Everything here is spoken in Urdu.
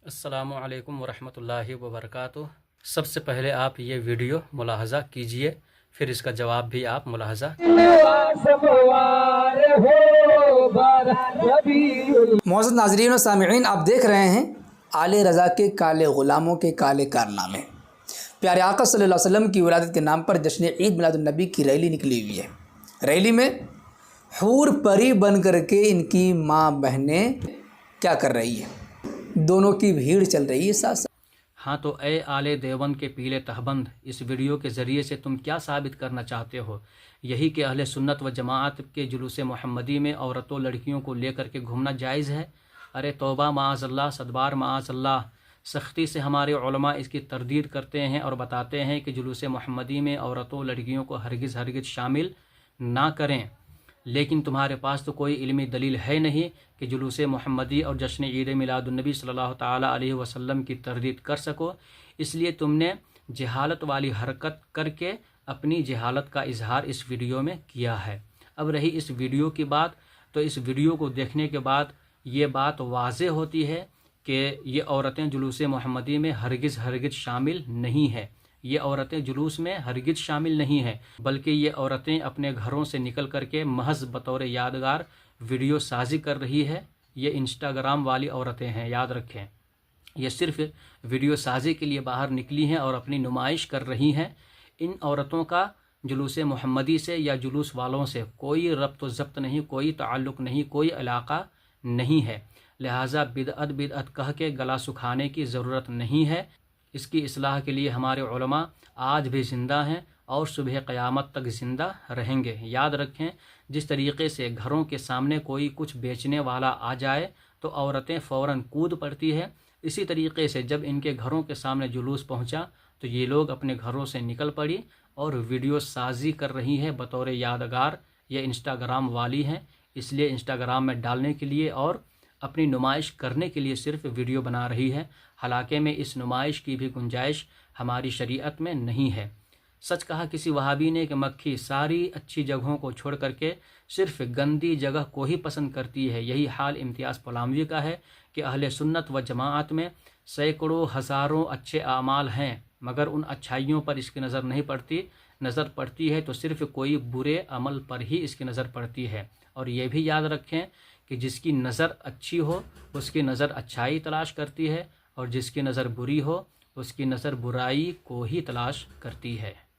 السلام علیکم ورحمۃ اللہ وبرکاتہ۔ سب سے پہلے آپ یہ ویڈیو ملاحظہ کیجئے، پھر اس کا جواب بھی آپ ملاحظہ۔ معزز ناظرین و سامعین، آپ دیکھ رہے ہیں آل رضا کے کالے غلاموں کے کالے کارنامے۔ پیارے آقا صلی اللہ علیہ وسلم کی ولادت کے نام پر جشن عید میلاد النبی کی ریلی نکلی ہوئی ہے۔ ریلی میں حور پری بن کر کے ان کی ماں بہنیں کیا کر رہی ہیں، دونوں کی بھیڑ چل رہی ہے ساتھ ساتھ۔ ہاں تو اے آل دیوبند کے پیلے تہبند، اس ویڈیو کے ذریعے سے تم کیا ثابت کرنا چاہتے ہو؟ یہی کہ اہل سنت و جماعت کے جلوس محمدی میں عورتوں لڑکیوں کو لے کر کے گھومنا جائز ہے؟ ارے توبہ معاذ اللہ، صدبار معاذ اللہ۔ سختی سے ہمارے علماء اس کی تردید کرتے ہیں اور بتاتے ہیں کہ جلوس محمدی میں عورتوں لڑکیوں کو ہرگز شامل نہ کریں، لیکن تمہارے پاس تو کوئی علمی دلیل ہے نہیں کہ جلوس محمدی اور جشن عید میلاد النبی صلی اللہ تعالیٰ علیہ وسلم کی تردید کر سکو، اس لیے تم نے جہالت والی حرکت کر کے اپنی جہالت کا اظہار اس ویڈیو میں کیا ہے۔ اب رہی اس ویڈیو کی بات، تو اس ویڈیو کو دیکھنے کے بعد یہ بات واضح ہوتی ہے کہ یہ عورتیں جلوس محمدی میں ہرگز شامل نہیں ہیں۔ یہ عورتیں جلوس میں ہرگز شامل نہیں ہیں، بلکہ یہ عورتیں اپنے گھروں سے نکل کر کے محض بطور یادگار ویڈیو سازی کر رہی ہے۔ یہ انسٹاگرام والی عورتیں ہیں، یاد رکھیں۔ یہ صرف ویڈیو سازی کے لیے باہر نکلی ہیں اور اپنی نمائش کر رہی ہیں۔ ان عورتوں کا جلوس محمدی سے یا جلوس والوں سے کوئی ربط و ضبط نہیں، کوئی تعلق نہیں، کوئی علاقہ نہیں ہے، لہٰذا بدعت کہہ کے گلا سکھانے کی ضرورت نہیں ہے۔ اس کی اصلاح کے لیے ہمارے علماء آج بھی زندہ ہیں اور صبح قیامت تک زندہ رہیں گے۔ یاد رکھیں، جس طریقے سے گھروں کے سامنے کوئی کچھ بیچنے والا آ جائے تو عورتیں فوراً کود پڑتی ہے، اسی طریقے سے جب ان کے گھروں کے سامنے جلوس پہنچا تو یہ لوگ اپنے گھروں سے نکل پڑی اور ویڈیو سازی کر رہی ہے بطور یادگار۔ یہ انسٹاگرام والی ہیں، اس لیے انسٹاگرام میں ڈالنے کے لیے اور اپنی نمائش کرنے کے لیے صرف ویڈیو بنا رہی ہے، حالانکہ میں اس نمائش کی بھی گنجائش ہماری شریعت میں نہیں ہے۔ سچ کہا کسی وہابی نے کہ مکھی ساری اچھی جگہوں کو چھوڑ کر کے صرف گندی جگہ کو ہی پسند کرتی ہے۔ یہی حال امتیاز پلاموی کا ہے کہ اہل سنت و جماعت میں سینکڑوں ہزاروں اچھے اعمال ہیں، مگر ان اچھائیوں پر اس کی نظر نہیں پڑتی۔ نظر پڑتی ہے تو صرف کوئی برے عمل پر ہی اس کی نظر پڑتی ہے۔ اور یہ بھی یاد رکھیں کہ جس کی نظر اچھی ہو اس کی نظر اچھائی تلاش کرتی ہے، اور جس کی نظر بری ہو اس کی نظر برائی کو ہی تلاش کرتی ہے۔